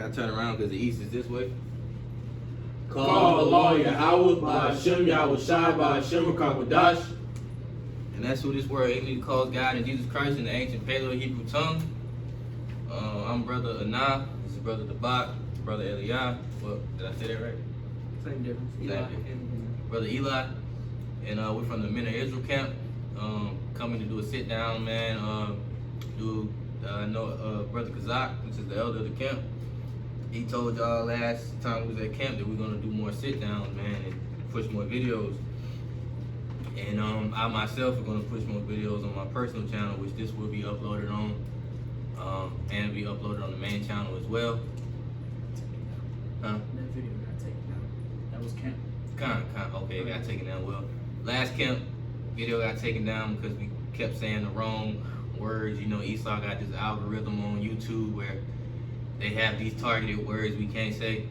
Gotta turn around because the east is this way. Call Allah Yahweh by Hashem Yahweh Shai by Hashem Kakadash. And that's who this word English calls God and Jesus Christ in the ancient Paleo Hebrew tongue. I'm Brother Anah. This is Brother Dabak. Brother Eliah. Well, did I say that right? Same difference. Exactly. Brother Eli. And we're from the Men of Israel camp. Coming to do a sit down, man. I know Brother Kazak, which is the elder of the camp. He told y'all last time we was at camp that we're gonna do more sit downs, man, and push more videos. And I myself are gonna push more videos on my personal channel, which this will be uploaded on, and be uploaded on the main channel as well. That video got taken down. That was camp. Okay, it got taken down. Well, last camp video got taken down because we kept saying the wrong words. You know, Esau got this algorithm on YouTube where they have these targeted words we can't say,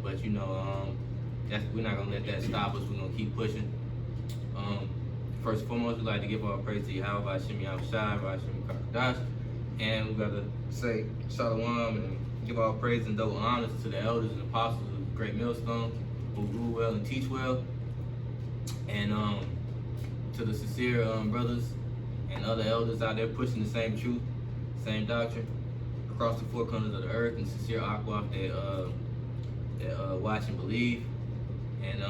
but you know, we're not gonna let that stop us. We're gonna keep pushing. First and foremost, we'd like to give all praise to Yahweh by Hashem Yahweh Shai by Hashem Kakadash, and we gotta say Shalom and give all praise and double honors to the elders and apostles of the Great Millstone who rule well and teach well, and to the sincere brothers and other elders out there pushing the same truth, same doctrine across the four corners of the earth, and sincere aqua that watch and believe. And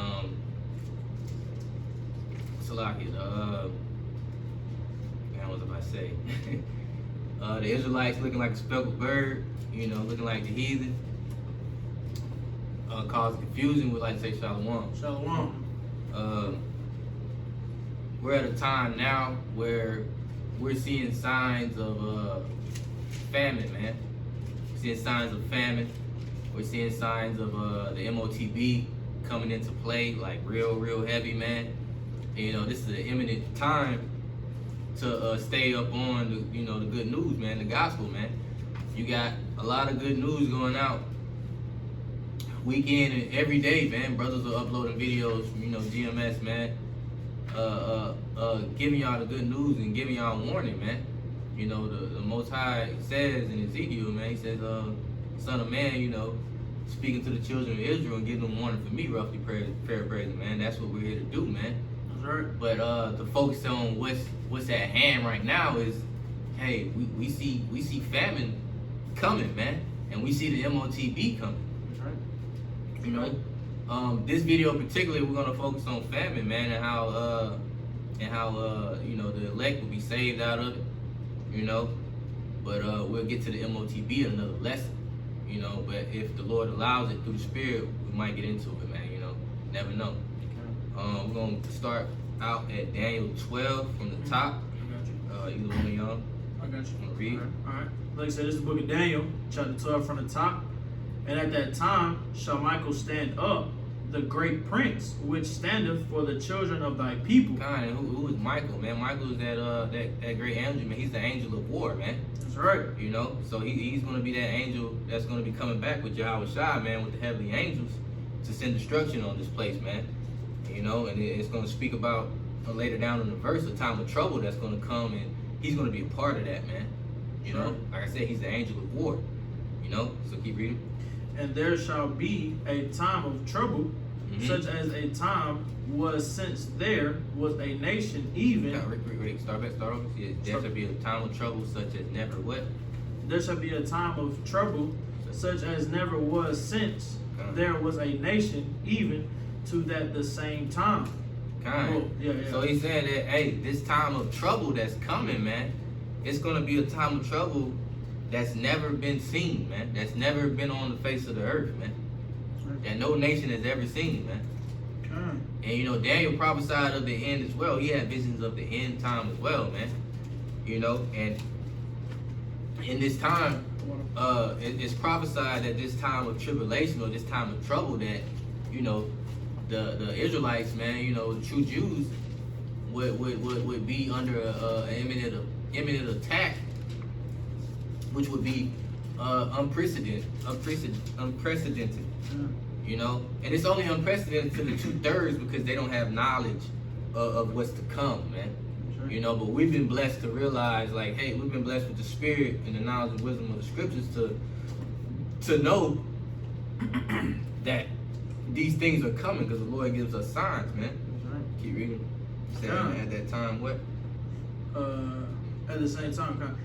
Salaki, what was I about to say? The Israelites looking like a speckled bird, you know, looking like the heathen, causing confusion. We'd like to say Shalom. Shalom. We're at a time now where we're seeing signs of famine, man. We're seeing signs of famine. We're seeing signs of the MOTB coming into play, like real heavy, man. And, you know, this is an imminent time to stay up on the, you know, the good news, man, the gospel, man. You got a lot of good news going out week in and every day, man. Brothers are uploading videos from, you know, GMS, man. Giving y'all the good news and giving y'all a warning, man. You know, the Most High says in Ezekiel, man, he says, Son of Man, you know, speaking to the children of Israel and giving them warning for me, roughly paraphrasing, man. That's what we're here to do, man. That's right. But to focus on what's at hand right now is, hey, we see famine coming, man, and we see the MOTB coming. That's right. You know, this video particularly, we're gonna focus on famine, man, and how you know, the elect will be saved out of it, you know. But we'll get to the MOTB in another lesson, you know. But if the Lord allows it through the Spirit, we might get into it, man. You know, never know. We're gonna start out at Daniel 12 from the top. I got you. Either one of y'all. I got you. Wanna read? All right. Like I said, this is the book of Daniel, chapter 12 from the top. And at that time shall Michael stand up, the great prince, which standeth for the children of thy people. God, and who is Michael, man? Michael is that great angel, man. He's the angel of war, man. That's right. You know, so he's going to be that angel that's going to be coming back with Yahweh Shai, man, with the heavenly angels to send destruction on this place, man. You know, and it's going to speak about later down in the verse a time of trouble that's going to come, and he's going to be a part of that, man. You know, like I said, he's the angel of war. You know, so keep reading. And there shall be a time of trouble, such as a time was since there was a nation even. Start over. Yeah, there shall be a time of trouble such as never what? There shall be a time of trouble such as never was since there was a nation even to that the same time. Yeah. So he's saying that, hey, this time of trouble that's coming, man, it's gonna be a time of trouble that's never been seen, man. That's never been on the face of the earth, man. That no nation has ever seen, man. And you know, Daniel prophesied of the end as well. He had visions of the end time as well, man. You know, and in this time, it's prophesied that this time of tribulation or this time of trouble that, you know, the Israelites, man, you know, the true Jews would be under an imminent attack, which would be unprecedented. You know, and it's only unprecedented to the 2/3 because they don't have knowledge of what's to come, man. You know, but we've been blessed to realize, like, hey, we've been blessed with the Spirit and the knowledge and wisdom of the Scriptures to to know that these things are coming, because the Lord gives us signs, man. That's right. Keep reading. Said at that time, what? At the same time,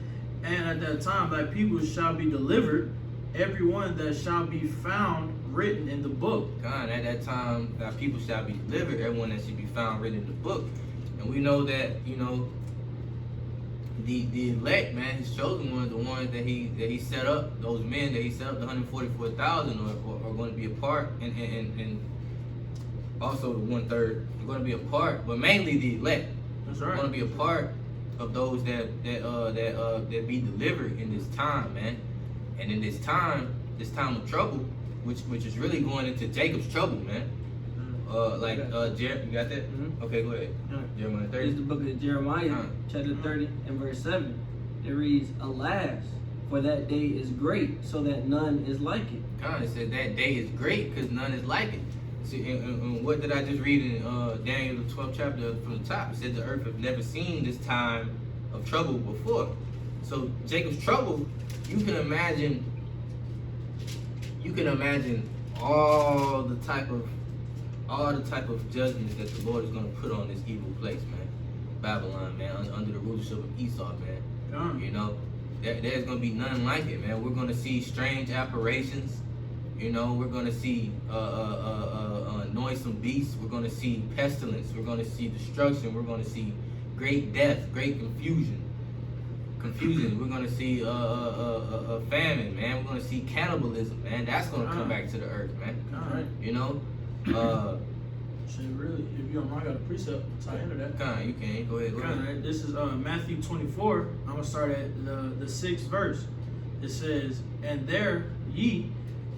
and at that time thy people shall be delivered, every one that shall be found written in the book. God, at that time thy people shall be delivered, everyone that should be found written in the book. And we know that, you know, the elect, man, his chosen ones, the ones that he set up, those men that he set up, the 144,000 are going to be a part, and also the 1/3 are going to be a part, but mainly the elect. That's right. Are going to be a part of those that be delivered in this time, man. And in this time of trouble, which is really going into Jacob's trouble, man. You got that? Mm-hmm. Okay, go ahead. Jeremiah 30. It's the book of Jeremiah, chapter 30 and verse 7. It reads, "Alas, for that day is great, so that none is like it." God, it said that day is great because none is like it. See, and what did I just read in Daniel the 12th chapter from the top? It said the earth have never seen this time of trouble before. So Jacob's trouble, you can imagine all the type of judgments that the Lord is going to put on this evil place, man. Babylon, man, under the rulership of Esau, man. You know, there's going to be none like it, man. We're going to see strange apparitions. You know, we're going to see noisome beasts. We're going to see pestilence. We're going to see destruction. We're going to see great death, great confusion. We're going to see a famine, man. We're going to see cannibalism, man. That's going to come back to the earth, man. You know? Shit, really, if you don't mind, I got a precept tie into that. You can. Go ahead. Right? This is Matthew 24. I'm going to start at the 6th verse. It says, "And there ye,"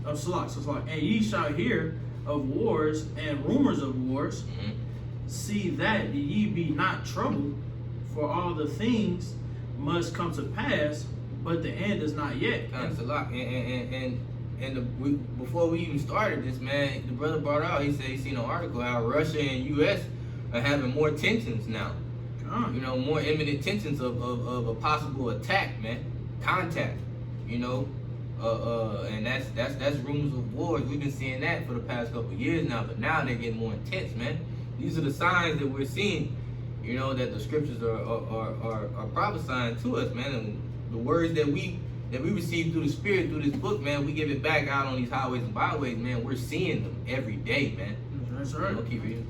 of Salak, "and ye shall hear of wars and rumors of wars. Mm-hmm. See that ye be not troubled, for all the things must come to pass, but the end is not yet." Salak, before we even started this, man, the brother brought out, he said he seen an article how Russia and U.S. are having more tensions now. You know, more imminent tensions of a possible attack, man, contact. You know, and that's rumors of wars. We've been seeing that for the past couple of years now, but now they're getting more intense, man. These are the signs that we're seeing. You know, that the scriptures are prophesying to us, man, and the words that we receive through the Spirit, through this book, man, we give it back out on these highways and byways, man. We're seeing them every day, man. That's right. We'll keep reading.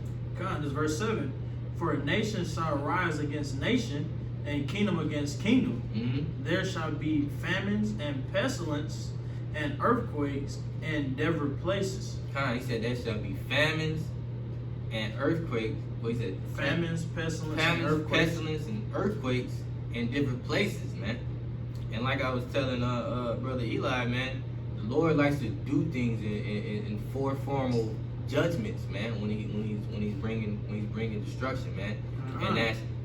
This verse 7. "For a nation shall rise against nation, and kingdom against kingdom. Mm-hmm. There shall be famines and pestilence and earthquakes in different places." He said there shall be famines and earthquakes. What he said? Famines, pestilence, and earthquakes in different places, man. And like I was telling brother Eli, man, the Lord likes to do things in four formal judgments, man. When he's bringing destruction, man. And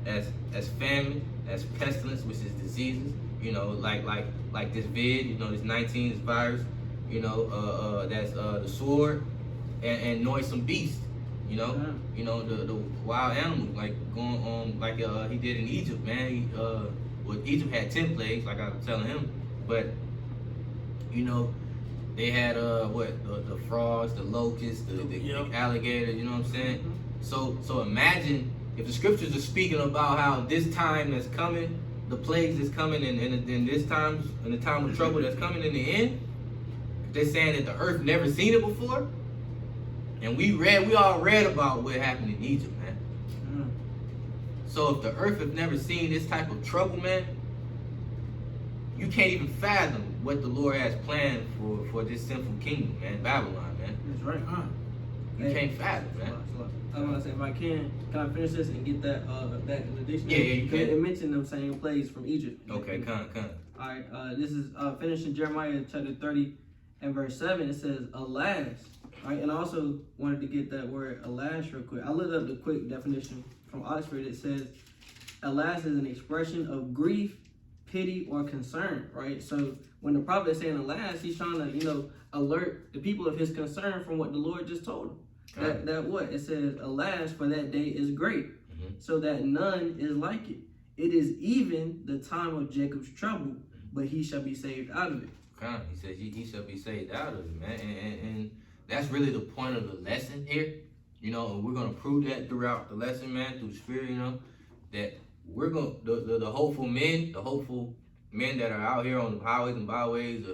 that's famine, that's pestilence, which is diseases. You know, like this vid, you know, this 19, this virus. You know, that's the sword and noisome beasts. You know, the wild animals, like going on, like he did in Egypt, man. Egypt had 10 plagues, like I was telling him, but you know, they had the frogs, the locusts, the alligators. You know what I'm saying? So imagine if the scriptures are speaking about how this time that's coming, the plagues that's coming, and in this time, in the time of trouble that's coming in the end. They're saying that the earth never seen it before. And we all read about what happened in Egypt, man. So if the earth have never seen this type of trouble, man, you can't even fathom what the Lord has planned for this sinful kingdom, man, Babylon, man. That's right. You can't fathom, man. I was gonna say, if I can I finish this and get that in the dictionary? Yeah, you can. It mentioned them same plagues from Egypt. Okay, come. All right, this is finishing Jeremiah chapter 30 and verse 7. It says, "Alas." All right, and I also wanted to get that word "alas" real quick. I looked up the quick definition from Oxford. It says, "Alas" is an expression of grief, pity, or concern. Right. So when the prophet is saying "alas," he's trying to alert the people of his concern from what the Lord just told him. That what? It says, "Alas, for that day is great, so that none is like it. It is even the time of Jacob's trouble, but he shall be saved out of it." Come, he says he shall be saved out of it, man. And that's really the point of the lesson here. You know, and we're gonna prove that throughout the lesson, man, through the Spirit. You know, that we're gonna the hopeful men that are out here on the highways and byways,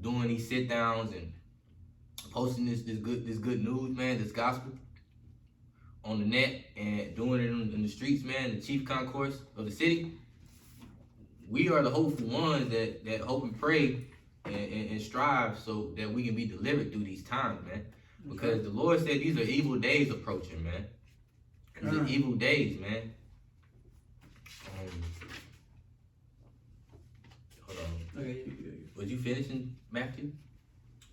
doing these sit downs and posting this good news, man, this gospel on the net and doing it in the streets, man, the chief concourse of the city. We are the hopeful ones that hope and pray and strive so that we can be delivered through these times, man. Because the Lord said these are evil days approaching, man. These are evil days, man. Hold on. Okay. Was you finishing Matthew?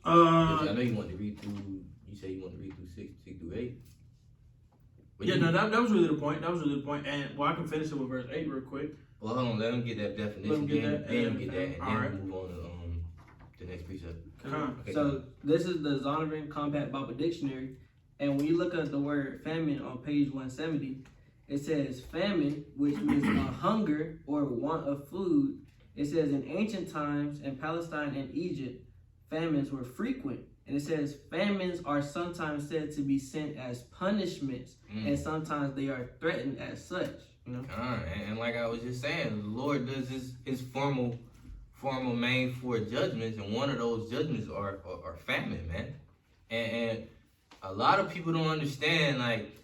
I know you wanted to read through. You said you wanted to read through 6 through 8. But Yeah, no, that was really the point. That was really the point. And well, I can finish it with verse 8 real quick. Well, hold on. Let him get that definition. Let him get that, Then get that, and all then right. we'll move on to the next precept. Okay. So this is the Zondervan Compact Bible Dictionary, and when you look at the word famine on page 170, it says famine, which means a hunger or want of food. It says in ancient times in Palestine and Egypt, famines were frequent. And it says famines are sometimes said to be sent as punishments, and sometimes they are threatened as such. You know? And like I was just saying, the Lord does his formal main 4 judgments, and one of those judgments are famine, man. And a lot of people don't understand, like,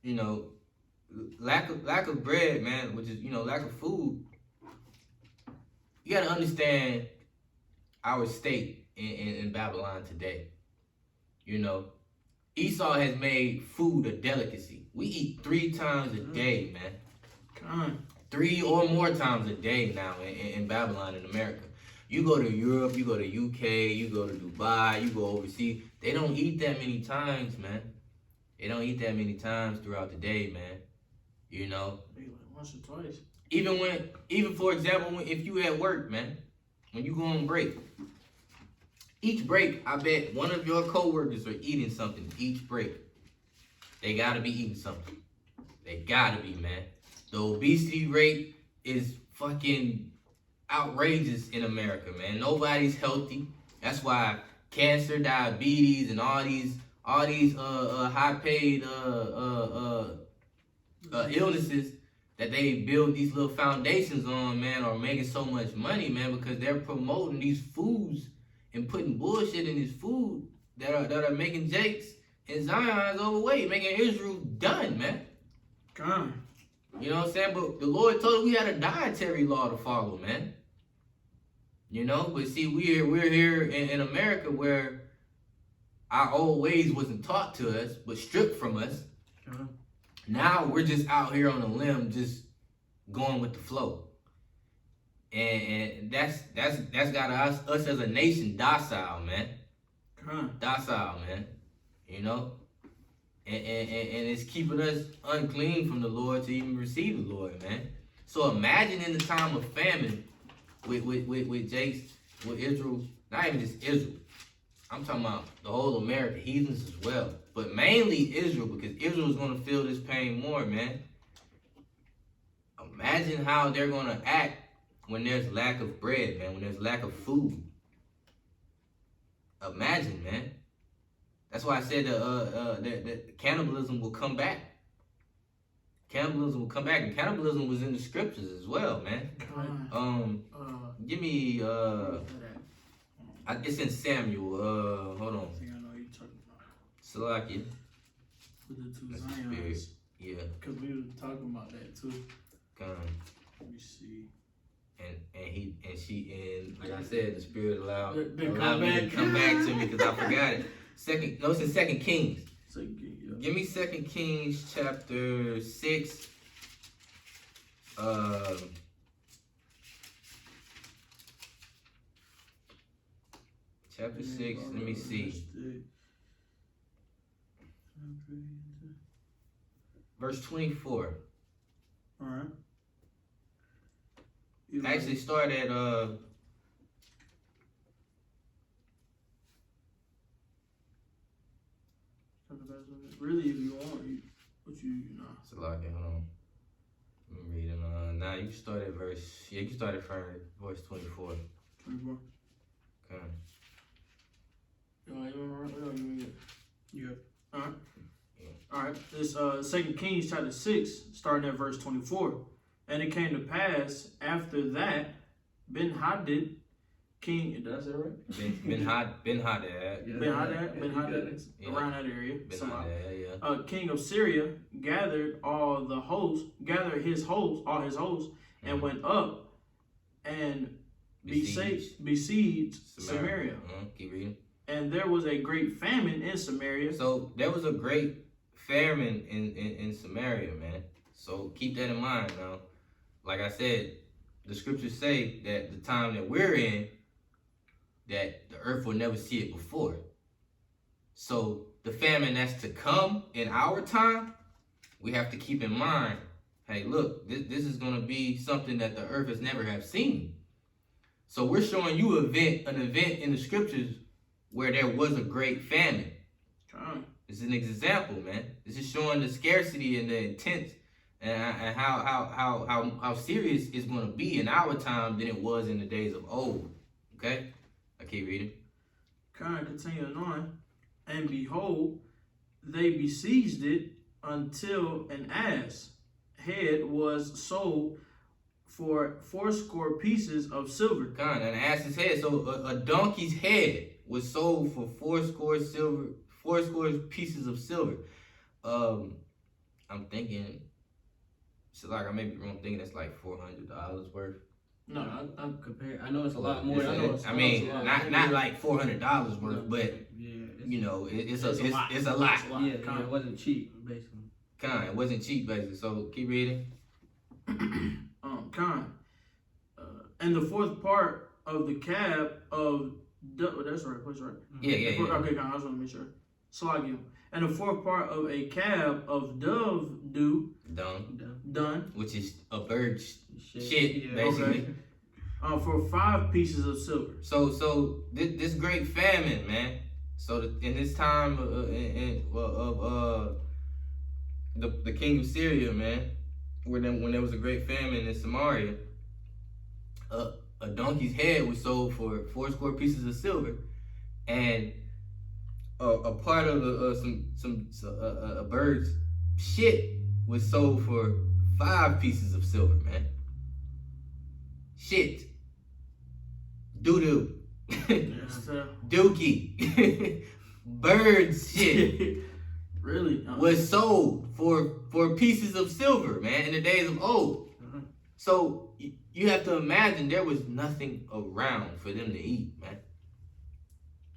you know, lack of bread, man, which is, you know, lack of food. You got to understand our state in Babylon today. You know, Esau has made food a delicacy. We eat 3 times a day, man. 3 or more times a day now in Babylon, in America. You go to Europe, you go to UK, you go to Dubai, you go overseas. They don't eat that many times, man. They don't eat that many times throughout the day, man. You know? Maybe like once or twice. Even for example, if you at work, man, when you go on break, each break, I bet one of your coworkers are eating something each break. They gotta be eating something. They gotta be, man. The obesity rate is fucking outrageous in America, man. Nobody's healthy. That's why cancer, diabetes, and all these high-paid illnesses that they build these little foundations on, man, are making so much money, man, because they're promoting these foods and putting bullshit in this food that are making Jakes and Zion's overweight, making Israel done, man. You know what I'm saying? But the Lord told us we had a dietary law to follow, man. You know, but see, we're here in America where our old ways wasn't taught to us, but stripped from us. Now we're just out here on a limb, just going with the flow. And that's got us as a nation docile, man. Docile, man. You know? And it's keeping us unclean from the Lord to even receive the Lord, man. So imagine in the time of famine with Jakes, with Israel, not even just Israel. I'm talking about the whole America, heathens as well. But mainly Israel, because Israel is going to feel this pain more, man. Imagine how they're going to act when there's lack of bread, man, when there's lack of food. Imagine, man. That's why I said that cannibalism will come back. Cannibalism will come back, and cannibalism was in the scriptures as well, man. Give me it's in Samuel. Hold on. I think I know what you're talking about. Salakia. With the 2 That's the Zions. spirit. Yeah. Because we were talking about that too. Let me see. And like I said, the spirit allowed They me come to back. come back to me because I forgot it. It's in 2 Kings. So, yeah. Give me 2 Kings chapter 6. Chapter 6, let me see. Verse 24. Alright. Actually start at really, if you want, you know. Salakia, hold on. I'm reading now you can start at verse 24. 24. Yeah. All right. This 2 Kings chapter 6, starting at verse 24. And it came to pass after that, Ben-Hadad, king, did I say it right? Ben-Hadad. Ben-Hadad, Yeah. around that area. Ben-Hadad, yeah. King of Syria gathered all his hosts, and went up and besieged Samaria. Keep reading. And there was a great famine in Samaria. So there was a great famine in Samaria, man. So keep that in mind now. Like I said, the scriptures say that the time that we're in, that the earth will never see it before. So the famine that's to come in our time, we have to keep in mind, hey, look, this is going to be something that the earth has never have seen. So we're showing you an event in the scriptures where there was a great famine. This is an example, man. This is showing the scarcity and the intent and how serious it's going to be in our time than it was in the days of old. Okay? I keep reading. Continuing on. And behold, they besieged it until an ass head was sold for 80 pieces of silver. An ass's head. So a donkey's head was sold for 80 pieces of silver. I'm thinking, so like I may be wrong, thinking it's like $400 worth. No, I'm comparing. I know it's a lot more. I mean, not like $400 worth, but you know, it's a lot. Yeah, it wasn't cheap, basically. It wasn't cheap, basically. So keep reading. And the fourth part of the cab of that's right, that's right. Yeah. Okay, I just want to make sure. Slagium. And the fourth part of a cab of dung, which is a bird shit basically. Okay. For 5 pieces of silver. So this great famine, man. So in this time of the king of Syria, man, when there was a great famine in Samaria, a donkey's head was sold for 80 pieces of silver, and a part of a bird's shit was sold for 5 pieces of silver, man. Shit. Doo-doo. Dookie. Bird shit. Really? Was sold for pieces of silver, man, in the days of old. So you have to imagine there was nothing around for them to eat, man.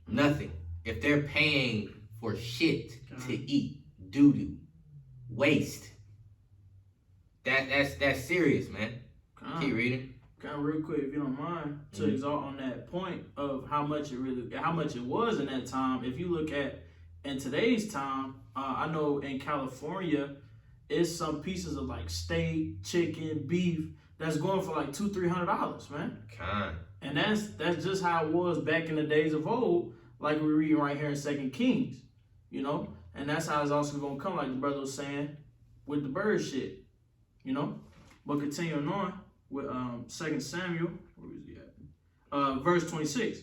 Nothing. If they're paying for shit to eat, doo-doo, waste. That's serious, man. Keep reading. Real quick, if you don't mind, to exalt on that point of how much it was in that time. If you look at in today's time, I know in California, it's some pieces of like steak, chicken, beef that's going for like $200-$300, man. And that's just how it was back in the days of old, like we're reading right here in 2 Kings, you know. And that's how it's also gonna come, like the brother was saying, with the bird shit, you know. But continuing on with 2 Samuel, where is he at? Verse 26.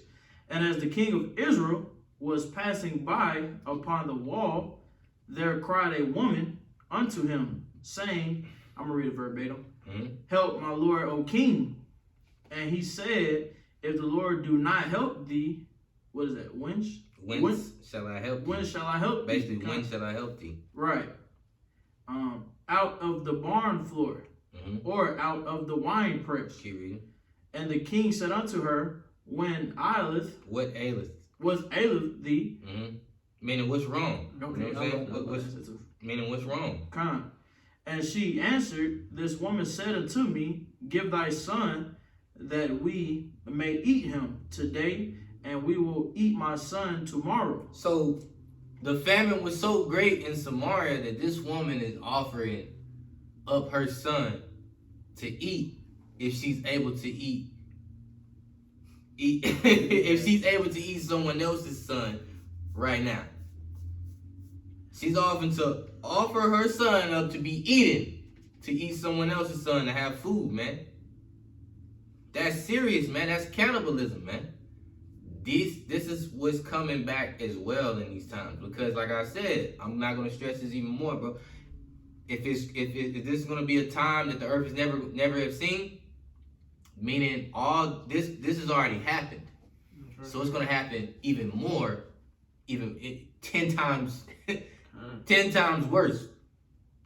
And as the king of Israel was passing by upon the wall, there cried a woman unto him, saying, I'm gonna read it verbatim. Help my lord, O king. And he said, if the Lord do not help thee, what is that? When shall I help thee? When shall I help thee? Basically, when shall I help thee? Right. Out of the barn floor, or out of the wine press. Keep reading. And the king said unto her, when aileth. What aileth? Was aileth thee? Meaning, what's wrong? Okay. You know what I'm saying? Meaning, what's wrong? And she answered, this woman said unto me, give thy son that we may eat him today, and we will eat my son tomorrow. So the famine was so great in Samaria that this woman is offering up her son to eat if she's able to eat if she's able to eat someone else's son right now. She's offering to offer her son up to be eaten, to eat someone else's son, to have food, man. That's serious, man. That's cannibalism, man. this is what's coming back as well in these times, because like I said, I'm not gonna stress this even more, bro. If this is gonna be a time that the earth has never have seen, meaning all this has already happened. So it's gonna happen even more, 10 times, 10 times worse,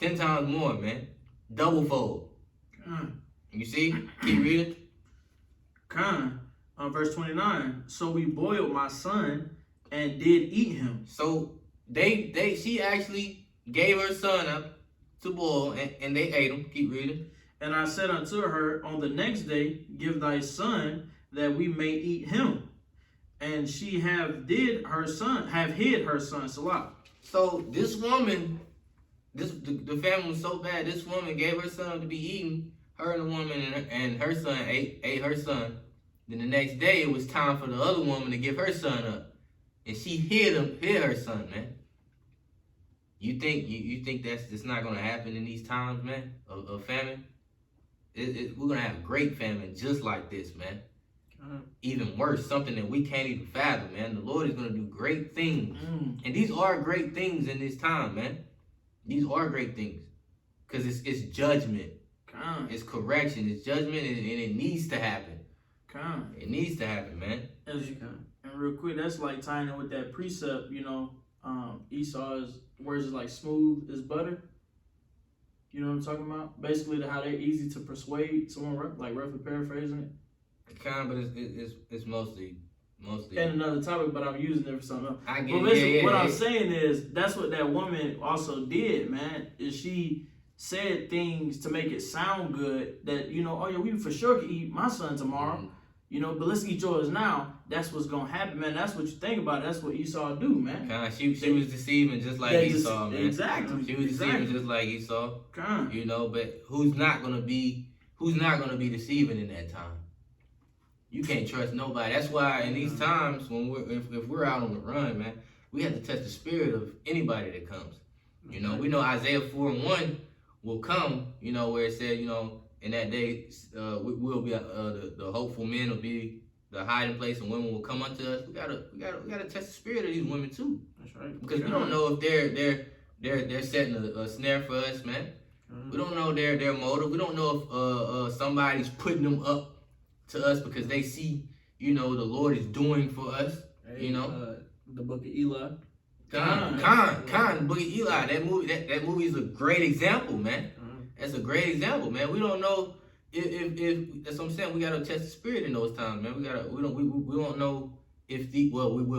10 times more, man, double fold. You see? Keep reading. Verse 29. So we boiled my son and did eat him. So she actually gave her son up to boil, and they ate him. Keep reading. And I said unto her, on the next day, give thy son that we may eat him. And she have hid her son, Salah. So this woman, the family was so bad. This woman gave her son to be eaten. Her and the woman and her son ate her son. Then the next day it was time for the other woman to give her son up, and she hid her son, man. You think that's not gonna happen in these times, man, of famine? We're gonna have great famine just like this, man. Even worse, something that we can't even fathom, man. The Lord is gonna do great things, and these are great things in this time, man. These are great things, cause it's judgment, it's correction, it's judgment, and it needs to happen. It needs to happen, man. And real quick, that's like tying in with that precept, Esau's words is like smooth as butter. You know what I'm talking about? Basically, how they're easy to persuade someone, like roughly paraphrasing it. But it's mostly. And another topic, but I'm using it for something else. I get but basically, what I'm it. saying is that's what that woman also did, man. Is she said things to make it sound good that oh yeah, we for sure can eat my son tomorrow. But let's eat yours now. That's what's gonna happen, man. That's what you think about. That's what Esau do, man. She was deceiving just like Esau, man. Exactly. She was deceiving just like Esau. But who's not gonna be deceiving in that time? You can't trust nobody. That's why in these times when if we're out on the run, man, we have to test the spirit of anybody that comes. We know Isaiah 4:1 will come. Where it said, in that day, we'll be the hopeful men will be the hiding place, and women will come unto us. We gotta test the spirit of these women too. That's right. Because we don't know if they're setting a snare for us, man. We don't know their motive. We don't know if somebody's putting them up to us because they see, the Lord is doing for us. The Book of Eli. The Book of Eli. That movie is a great example, man. That's a great example, man. We don't know if that's what I'm saying. We gotta test the spirit in those times, man. We don't know if we will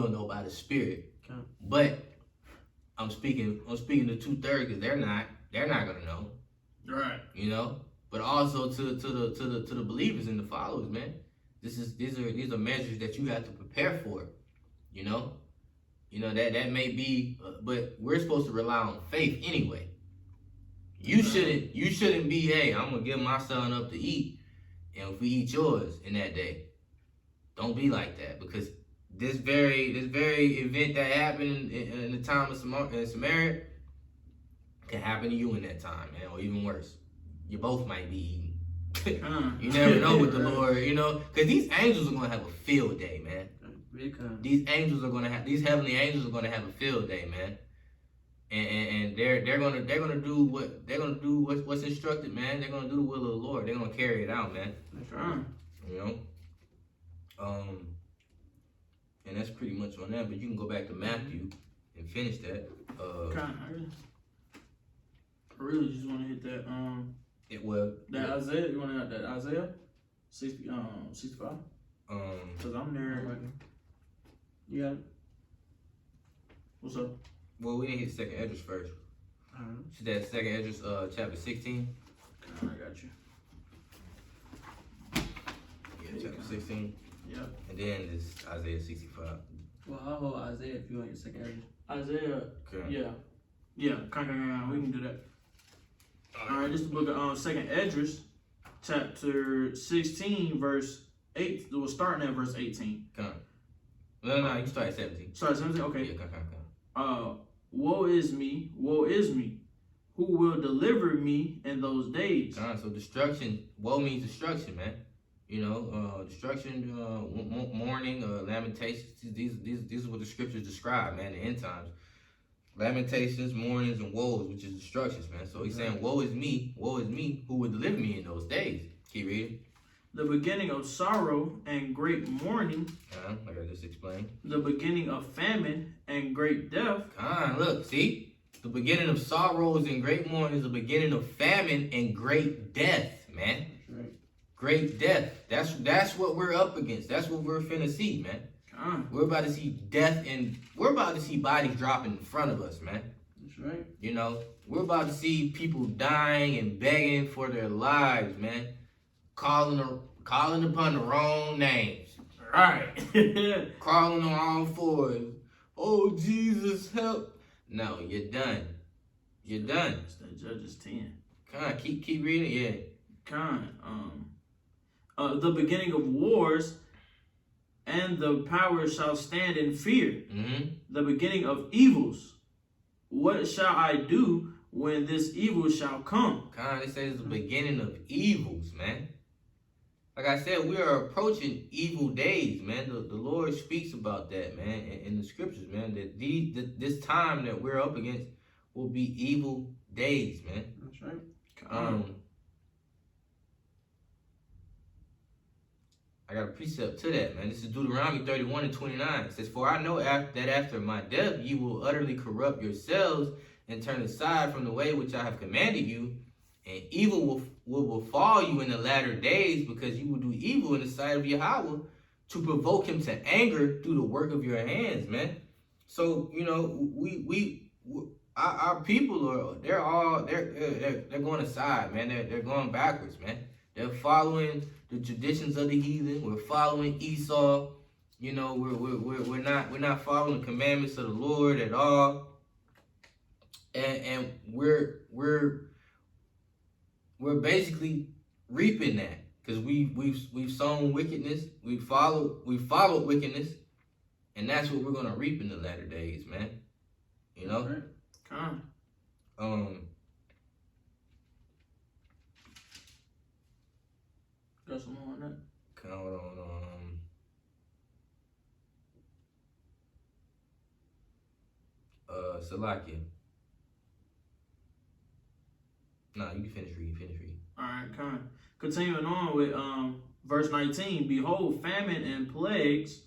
know by the spirit. Okay. But I'm speaking to 2/3 because they're not gonna know. Right. But also to the believers and the followers, man. These are measures that you have to prepare for. That may be, but we're supposed to rely on faith anyway. You shouldn't be, hey, I'm gonna give my son up to eat, and if we eat yours in that day, don't be like that, because this very event that happened in the time of Samaria can happen to you in that time, man, or even worse. You both might be eating. You never know with the Lord, because these angels are gonna have a field day, man. These heavenly angels are gonna have a field day, man. And they're gonna do what's instructed, man. They're gonna do the will of the Lord. They're gonna carry it out, man. That's right. And that's pretty much on that. But you can go back to Matthew and finish that. I really just want to hit that. That Isaiah. You want to hit that Isaiah 65? Cause I'm there. You got it? What's up? Well, we didn't hit second address first. So that second address, chapter 16. I got you. Yeah, chapter 16. Yeah. And then it's Isaiah 65. Well, I'll hold Isaiah if you want your second address. Isaiah. Okay. Yeah. We can do that. All right. This is the book of second address, chapter 16, verse 8. We're starting at verse 18. Come. No, you can start at 17. Start at 17. Okay. Yeah, come. Woe is me, who will deliver me in those days? So destruction, woe means destruction, man. destruction, mourning, lamentations. These are what the scriptures describe, man. The end times, lamentations, mournings, and woes, which is destructions, man. So he's saying, woe is me, who would deliver me in those days? Keep reading. The beginning of sorrow and great mourning. Like I just explained. The beginning of famine and great death. Look, see? The beginning of sorrows and great mourning is the beginning of famine and great death, man. That's right. Great death. That's what we're up against. That's what we're finna see, man. We're about to see death, and we're about to see bodies dropping in front of us, man. That's right. We're about to see people dying and begging for their lives, man. Calling upon the wrong names. Right. Crawling on all fours. Oh, Jesus, help. No, you're done. You're done. It's that Judges 10. Keep reading, yeah. The beginning of wars, and the powers shall stand in fear. The beginning of evils. What shall I do when this evil shall come? It says the beginning of evils, man. Like I said, we are approaching evil days, man. The Lord speaks about that, man, in the scriptures, man. That this time that we're up against will be evil days, man. That's right. I got a precept to that, man. This is Deuteronomy 31:29. It says, "For I know that after my death you will utterly corrupt yourselves and turn aside from the way which I have commanded you, and evil will befall you in the latter days, because you will do evil in the sight of Yahweh to provoke him to anger through the work of your hands," man. So our people they're going aside, man. They're going backwards, man. They're following the traditions of the heathen. We're following Esau. We're not following the commandments of the Lord at all. And we're basically reaping that, because we've sown wickedness. We followed wickedness, and that's what we're gonna reap in the latter days, man. Right. Got some more on that? Hold on. Salakia. Nah, you can finish reading. Alright, continuing on with verse 19. Behold, famine and plagues,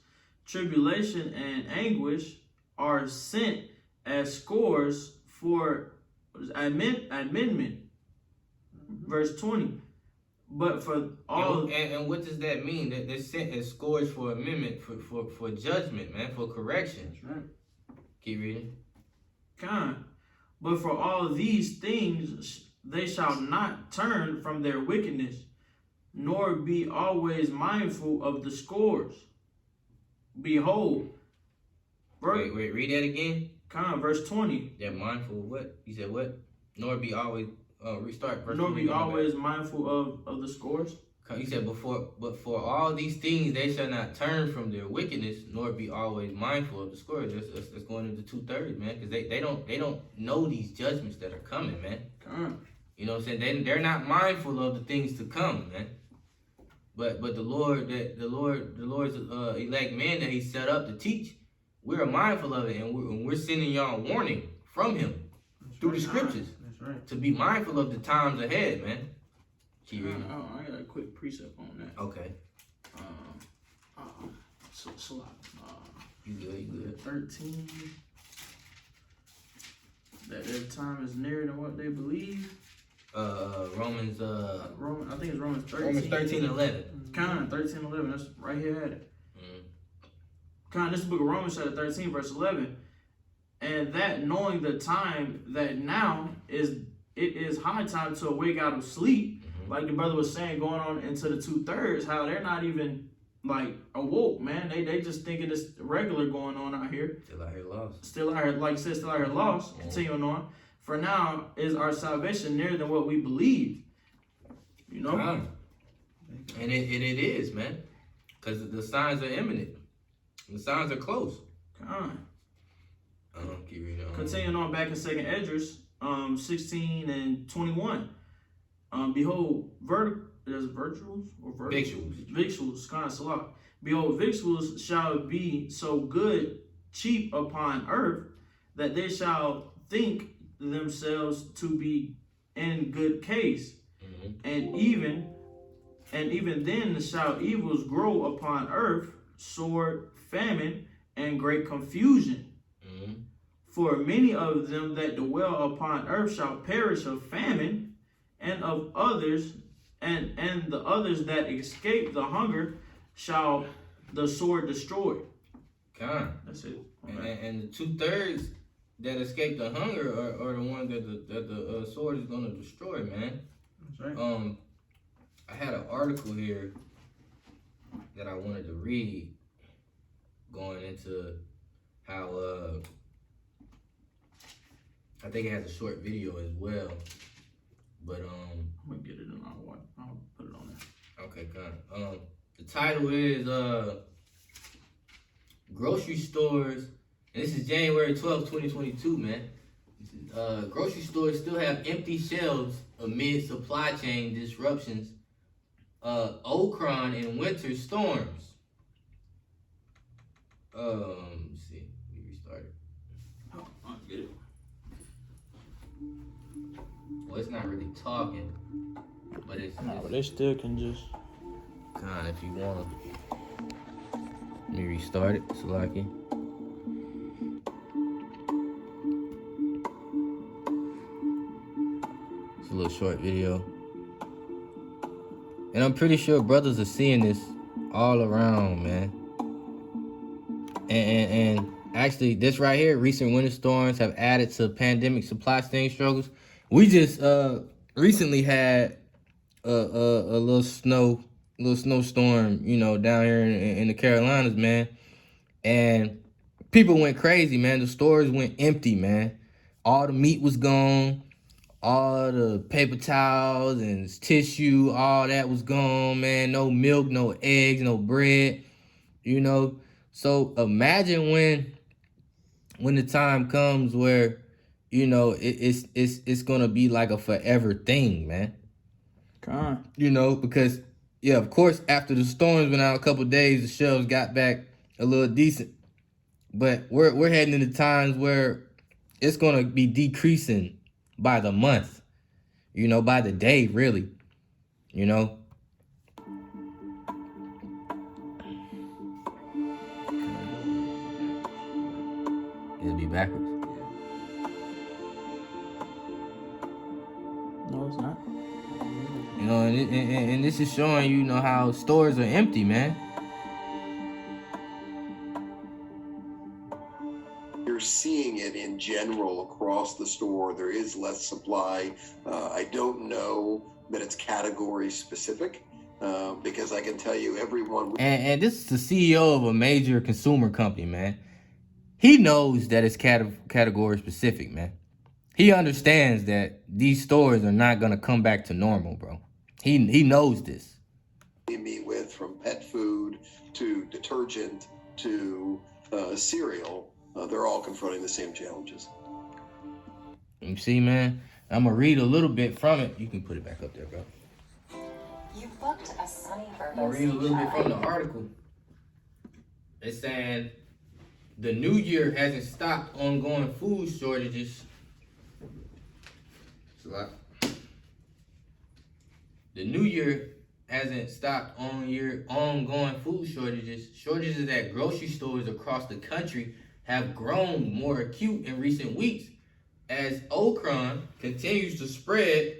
tribulation and anguish are sent as scores for amendment. Verse 20. But for all and what does that mean? That they're sent as scores for amendment, for judgment, man, for correction. That's right. Keep reading. But for all these things they shall not turn from their wickedness, nor be always mindful of the scores. Behold. Wait, read that again. Verse 20. They're mindful of what? You said what? Nor be always restart verse Nor 20. be always mindful of the scores. You said but for all these things they shall not turn from their wickedness, nor be always mindful of the scores. That's going into 2/3, man, because they don't know these judgments that are coming, man. You know what I'm saying? They're not mindful of the things to come, man. But the Lord's elect men that He set up to teach, we're mindful of it, and we're sending y'all warning from Him through the scriptures. That's right. To be mindful of the times ahead, man. Keep reading. I got a quick precept on that. Okay. You good. 13. That their time is nearer than what they believe. Romans. I think it's Romans 13. Romans 13:11. 13:11. That's right here at it. This book of Romans chapter 13, verse 11. And that knowing the time that now it is high time to awake out of sleep, like the brother was saying, going on into the 2/3, how they're not even like awoke, man. They just thinking it's regular going on out here. Still out here lost. Still out here, like you said, still out here lost. Continuing on. For now is our salvation nearer than what we believe. You know? And it is, man. Because the signs are imminent. The signs are close. Keep reading on. Continuing on back in 2nd Esdras, 16 and 21. Behold, It is virtuals or Victuals. Victuals, kind of salah. Behold, victuals shall be so good, cheap upon earth, that they shall think themselves to be in good case, and even then shall evils grow upon earth, sword, famine, and great confusion. For many of them that dwell upon earth shall perish of famine, and of others, and the others that escape the hunger shall the sword destroy. That's it. And the 2/3 that escape the hunger are the ones that the sword is gonna destroy, man. That's right. I had an article here that I wanted to read, going into how I think it has a short video as well, but I'm gonna get it and I'll put it on there. okay, kind. The title is grocery stores, and this is January 12th, 2022, man. Grocery stores still have empty shelves amid supply chain disruptions, Omicron and winter storms. Let's see, let me restart it. Oh, I'll get it. Well, it's not really talking, but it's But they still can just. kind if you want. Let me restart it, Salaki. It's a little short video. And I'm pretty sure brothers are seeing this all around, man. And actually, this right here, recent winter storms have added to pandemic supply chain struggles. We just recently had a little snowstorm, you know, down here in the Carolinas, man. And people went crazy, man. The stores went empty, man. All the meat was gone. All the paper towels and tissue, all that was gone, man. No milk, no eggs, no bread, you know. So imagine when the time comes where, you know, it's gonna be like a forever thing, man. You know, because yeah, of course, after the storms went out a couple of days, the shelves got back a little decent. But we're heading into times where it's gonna be decreasing by the month, you know, by the day, really, you know. It'll be backwards. No, it's not. You know, and this is showing you know how stores are empty, man. You're seeing it in general across the store. There is less supply. I don't know that it's category specific because I can tell you everyone. And this is the CEO of a major consumer company, man. He knows that it's category specific, man. He understands that these stores are not gonna come back to normal, bro. He knows this. We meet with, from pet food to detergent to cereal, they're all confronting the same challenges. You see, man? I'm gonna read a little bit from it. You can put it back up there, bro. You booked a sunny I'm gonna read a little bit from the article. It's saying the new year hasn't stopped ongoing food shortages. It's a lot. The new year hasn't stopped ongoing food shortages. Shortages at grocery stores across the country have grown more acute in recent weeks as Omicron continues to spread,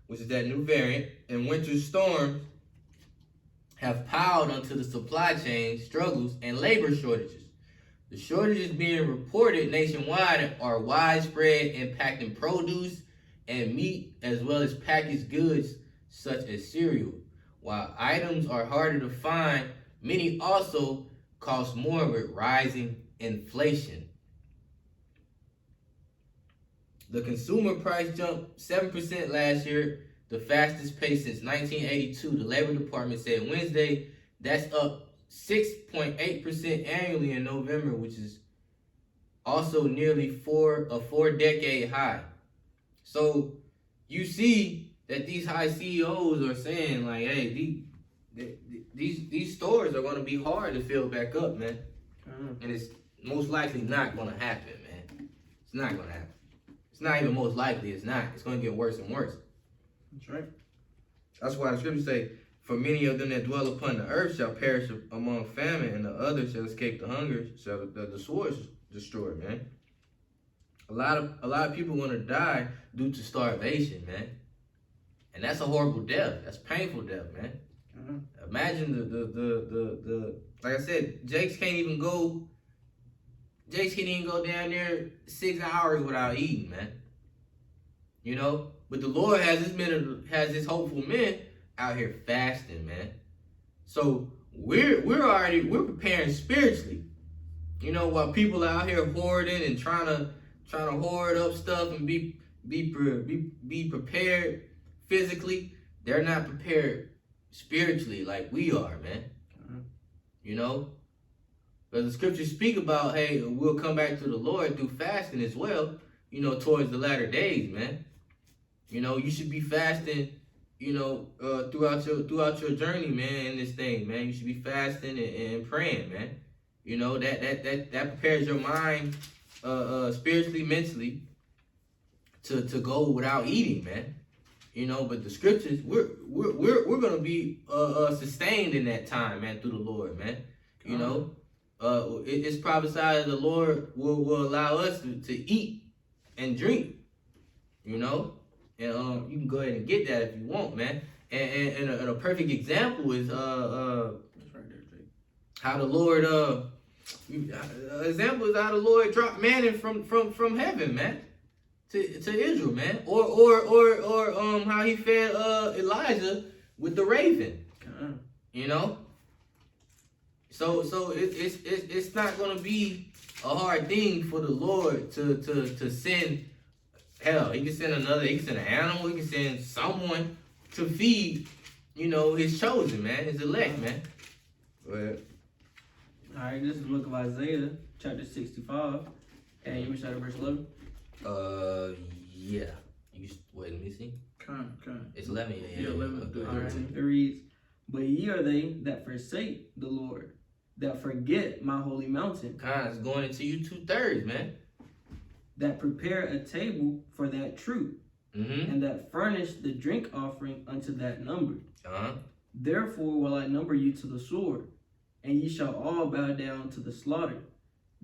which is that new variant, and winter storms have piled onto the supply chain struggles and labor shortages. The shortages being reported nationwide are widespread, impacting produce and meat as well as packaged goods such as cereal. While items are harder to find, many also cost more with rising inflation. The consumer price jumped 7% last year, the fastest pace since 1982, the Labor Department said Wednesday. That's up 6.8% annually in November, which is also nearly a four-decade high. So you see that these high CEOs are saying, like, hey, these stores are gonna be hard to fill back up, man. And it's most likely not gonna happen, man. It's not gonna happen. It's not even most likely, it's not. It's gonna get worse and worse. That's right. That's why the scriptures say, for many of them that dwell upon the earth shall perish among famine, and the others shall escape the hunger, shall the sword destroy, man. A lot of people want to die due to starvation, man. And that's a horrible death. That's painful death, man. Imagine the like I said, Jakes can't even go down there 6 hours without eating, man. You know? But the Lord has his hopeful men out here fasting, man. So we're preparing spiritually. You know, while people out here hoarding and trying to hoard up stuff and be prepared physically, they're not prepared spiritually like we are, man. You know? But the scriptures speak about, hey, we'll come back to the Lord through fasting as well, you know, towards the latter days, man. You know, you should be fasting, you know, throughout your journey, man, in this thing, man. You should be fasting and praying, man. You know, that prepares your mind spiritually, mentally to go without eating, man. You know, but the scriptures, we're gonna be sustained in that time, man, through the Lord, man. You know, it's prophesied the Lord will allow us to eat and drink. You know, and you can go ahead and get that if you want, man. And a perfect example is how the Lord example is how the Lord dropped manna from heaven, man. To Israel, man, or how he fed Elijah with the raven, you know. So it's not gonna be a hard thing for the Lord to send. Hell, he can send he can send an animal, he can send someone to feed, you know, his chosen, man, his elect, man. Go ahead. All right, this is the book of Isaiah, chapter 65, and you want to start at verse 11. Yeah. Wait, let me see. It's 11. Yeah, 11. Okay. All right, it reads, "But ye are they that forsake the Lord, that forget my holy mountain, It's going into you 2/3, man. that prepare a table for that truth, and that furnish the drink offering unto that number. Therefore will I number you to the sword, and ye shall all bow down to the slaughter.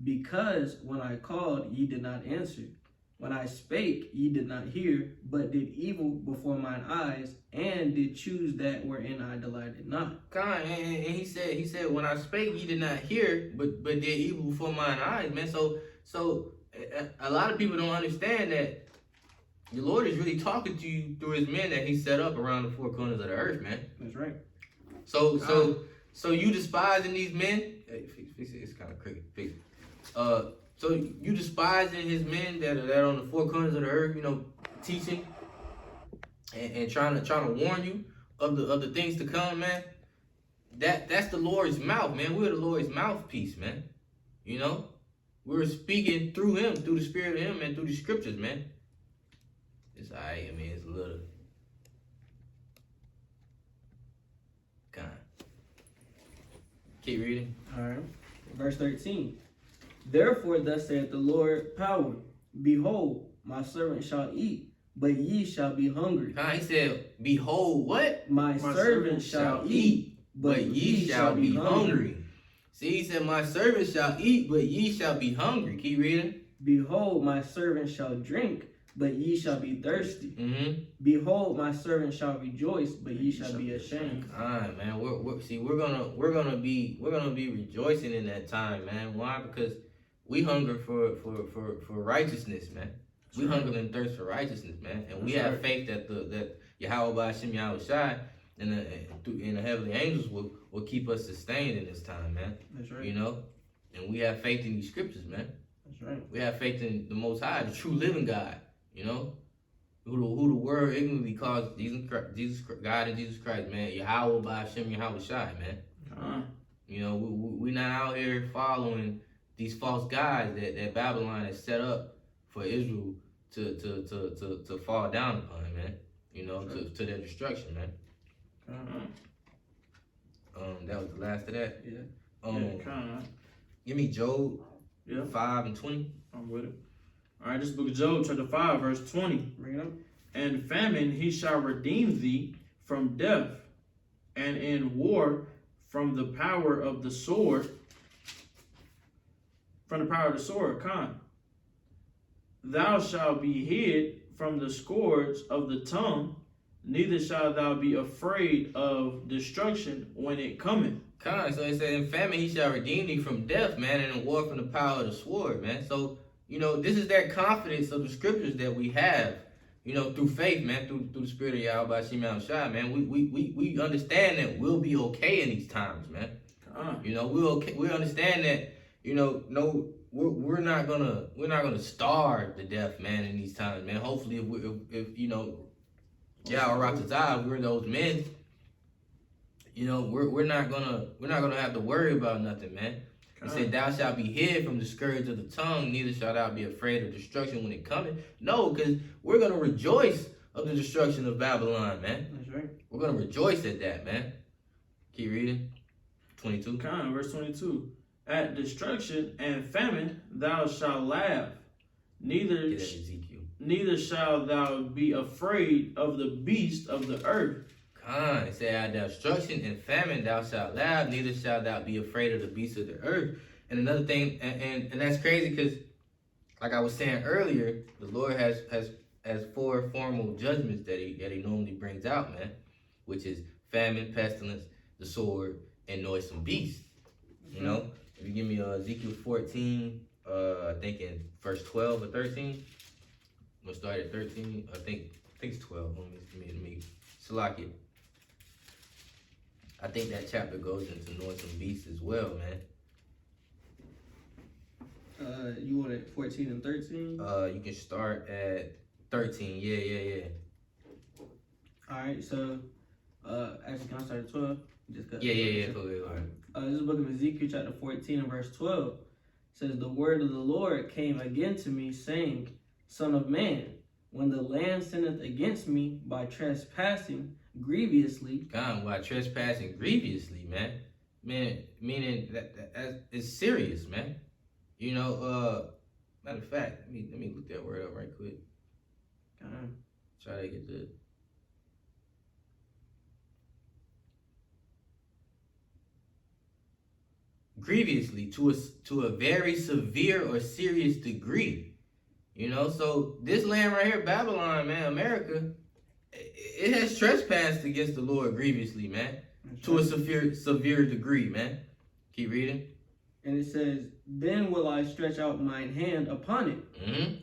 Because when I called, ye did not answer. When I spake, ye did not hear, but did evil before mine eyes, and did choose that wherein I delighted not." And he said, when I spake, ye did not hear, but did evil before mine eyes, man. So a lot of people don't understand that the Lord is really talking to you through his men that he set up around the four corners of the earth, man. That's right. So you despising these men? Hey, fix it. It's kind of cricket. Fix it. So you despising his men that are on the four corners of the earth, you know, teaching and trying to warn you of the things to come, man. That's the Lord's mouth, man. We're the Lord's mouthpiece, man. You know, we're speaking through him, through the spirit of him, and through the scriptures, man. It's alright. I mean, it's a little kind. Keep reading. All right. Verse 13. "Therefore thus saith the Lord power, Behold, my servant shall eat, but ye shall be hungry. He said, behold, what? My servant shall eat, but ye shall be hungry. See, he said, my servant shall eat, but ye shall be hungry. Keep reading. Behold, my servant shall drink, but ye shall be thirsty. Behold, my servant shall rejoice, but ye shall be ashamed." Man, we're gonna be rejoicing in that time, man. Why? Because we hunger for righteousness, man. We hunger and thirst for righteousness, man, and we have faith that Yahweh B'Hashem Yahweh Shai and the heavenly angels will keep us sustained in this time, man. That's right. You know, and we have faith in these scriptures, man. That's right. We have faith in the Most High, the true living God. You know, who the world ignorantly calls Jesus God and Jesus Christ, man. Yahweh B'Hashem Yahweh Shai, man. You know, we not out here following these false gods that Babylon has set up for Israel to fall down upon, man. you know, to their destruction, man. That was the last of that. Yeah. Give me Job Yeah. 5:20. I'm with it. All right, this book of Job, chapter 5, verse 20. Bring it up. And famine he shall redeem thee from death, and in war from the power of the sword. From the power of the sword, Khan. Thou shalt be hid from the scourge of the tongue, neither shalt thou be afraid of destruction when it cometh. Khan, so it said, in famine he shall redeem thee from death, man, and in war from the power of the sword, man. So, you know, this is that confidence of the scriptures that we have, you know, through faith, man, through the spirit of Yahweh Shema Shai, man. We understand that we'll be okay in these times, man. You know, we understand that, you know, we're not gonna starve to death, man, in these times, man. Hopefully, if you know, Yahweh Ratazah, we're those men. You know, we're not gonna have to worry about nothing, man. He said, "Thou shalt be hid from the scourge of the tongue; neither shalt thou be afraid of destruction when it cometh." No, because we're gonna rejoice of the destruction of Babylon, man. That's right. We're gonna rejoice at that, man. Keep reading. 22. Verse 22. At destruction and famine thou shalt laugh, neither Get that Ezekiel. neither shalt thou be afraid of the beast of the earth. It said, at destruction and famine thou shalt laugh, neither shalt thou be afraid of the beasts of the earth. And another thing, and that's crazy because, like I was saying earlier, the Lord has 4 formal judgments that he normally brings out, man, which is famine, pestilence, the sword, and noisome beast. You know, if you give me Ezekiel 14, I think in verse 12 or 13. I'm gonna start at 13. I think it's 12. Let me Salakia. I think that chapter goes into noisome beasts as well, man. You want it 14 and 13? You can start at 13. Yeah. All right, so actually, can I start at 12? Just cut. Yeah. Go ahead. This book of Ezekiel, chapter 14 and verse 12 says, "The word of the Lord came again to me, saying, Son of man, when the land sinneth against me by trespassing grievously." God, by trespassing grievously, man. Meaning that it's serious, man. You know, matter of fact, let me look that word up right quick. Try to get the. Grievously, to a very severe or serious degree. You know, so this land right here, Babylon, man, America, it has trespassed against the Lord grievously, man. To a severe degree, man. Keep reading. And it says, "Then will I stretch out mine hand upon it,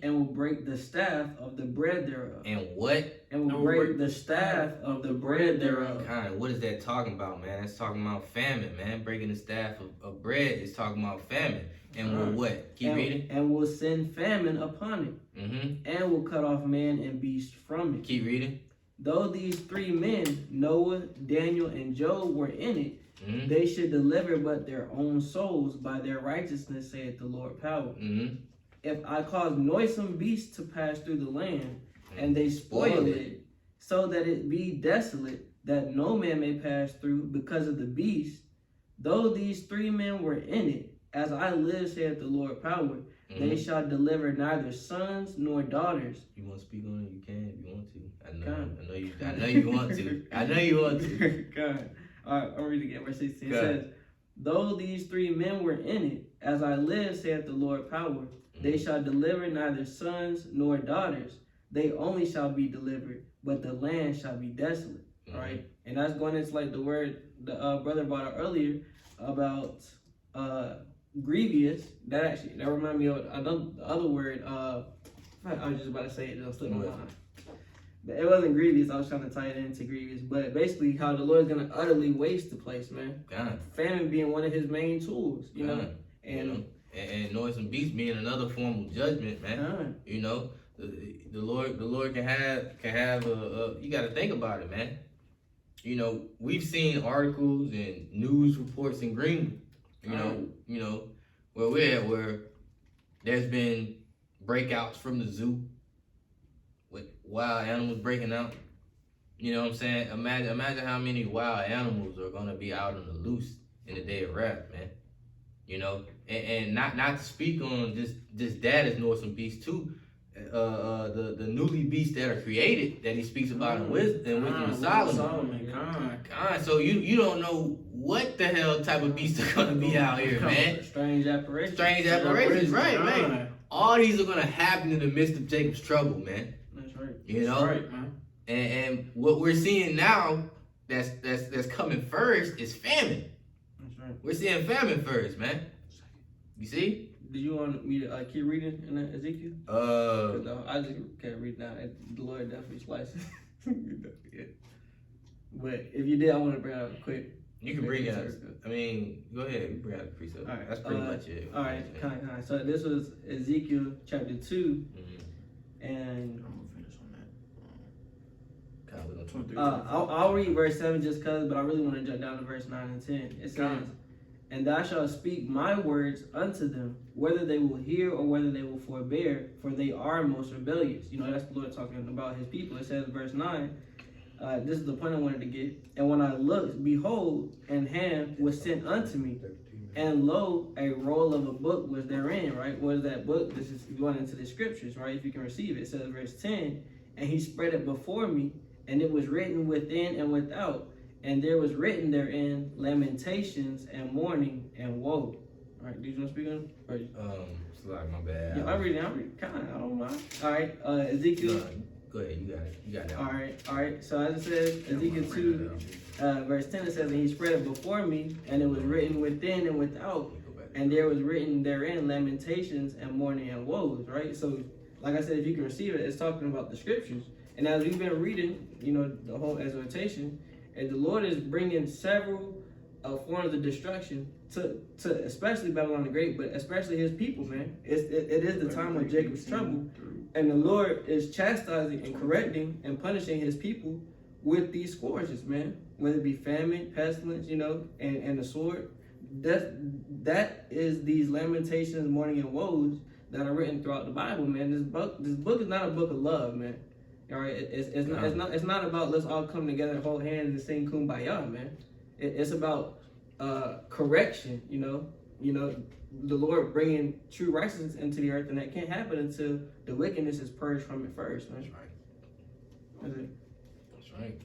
and will break the staff of the bread thereof." And what? And will break the staff of the bread thereof. Kind of, what is that talking about, man? That's talking about famine, man. Breaking the staff of bread is talking about famine. And will what? Keep reading. And will send famine upon it, and will cut off man and beast from it. Keep reading. Though these 3 men, Noah, Daniel, and Job, were in it, they should deliver but their own souls by their righteousness, saith the Lord power. If I cause noisome beasts to pass through the land, and they spoil it, so that it be desolate, that no man may pass through because of the beast, though these 3 men were in it, as I live, saith the Lord power, they shall deliver neither sons nor daughters. You want to speak on it? You can if you want to. I know you want to. I know you want to. God. All right, I'm reading again, verse 16. It says, "Though these 3 men were in it, as I live, saith the Lord power, they shall deliver neither sons nor daughters. They only shall be delivered, but the land shall be desolate." Right? And that's going into like the word the brother brought out earlier about grievous. That reminded me of the other word. I was just about to say it, it slipped my mind. It wasn't grievous. I was trying to tie it into grievous, but basically how the Lord's gonna utterly waste the place, man. God. Famine being one of His main tools, you know, and noisome beast being another form of judgment, man. You know, the Lord can have a. You got to think about it, man. You know, we've seen articles and news reports in Greenwood. You know, where we're at, where there's been breakouts from the zoo with wild animals breaking out. You know what I'm saying? Imagine how many wild animals are gonna be out on the loose in the day of wrath, man. You know, and not to speak on just that as Northern beasts too. The newly beasts that are created that he speaks about in Wisdom of Solomon. God, so you don't know what the hell type of beasts are gonna be out here, man. Strange apparitions. Strange apparitions, right, man. All these are gonna happen in the midst of Jacob's trouble, man. That's right. You know, That's right, man. and what we're seeing now that's coming first is famine. That's right. We're seeing famine first, man. You see? Do you want me to keep reading in Ezekiel? No, I just can't read now. The Lord definitely slices. But if you did, I want to bring out quick. You can bring out. I mean, go ahead. You bring out the precept. All right. That's pretty much it. All right. Kind. So this was Ezekiel chapter 2, and I'm gonna finish on that. Kind of 23. I'll read verse 7 just cause, but I really want to jump down to verse 9 and 10. It says, "And thou shalt speak my words unto them, whether they will hear or whether they will forbear, for they are most rebellious." You know, that's the Lord talking about his people. It says, verse 9, this is the point I wanted to get. "And when I looked, behold, and Ham was sent unto me, and lo, a roll of a book was therein," right? What is that book? This is going into the scriptures, right? If you can receive it. It says, verse 10, "And he spread it before me, and it was written within and without. And there was written therein lamentations and mourning and woe." All right, do you want to speak on it? It's like my bad. Yeah, I'm reading. Kind of. I don't mind. All right, Ezekiel. No, go ahead. You got it. You got that. All right. So as it says, Ezekiel 2, verse 10, it says, "And he spread it before me, and it was written within and without. And there was written therein lamentations and mourning and woes," right? So, like I said, if you can receive it, it's talking about the scriptures. And as we've been reading, you know, the whole exhortation, and the Lord is bringing several forms of destruction to especially Babylon the Great, but especially his people, man. It is the time of Jacob's trouble, and the Lord is chastising and correcting and punishing his people with these scourges, man. Whether it be famine, pestilence, you know, and the sword. That is these lamentations, mourning, and woes that are written throughout the Bible, man. This book is not a book of love, man. All right, it's not about let's all come together and hold hands and sing kumbaya, man. It's about correction, you know, the Lord bringing true righteousness into the earth, and that can't happen until the wickedness is purged from it first, man. That's right. That's it. That's right.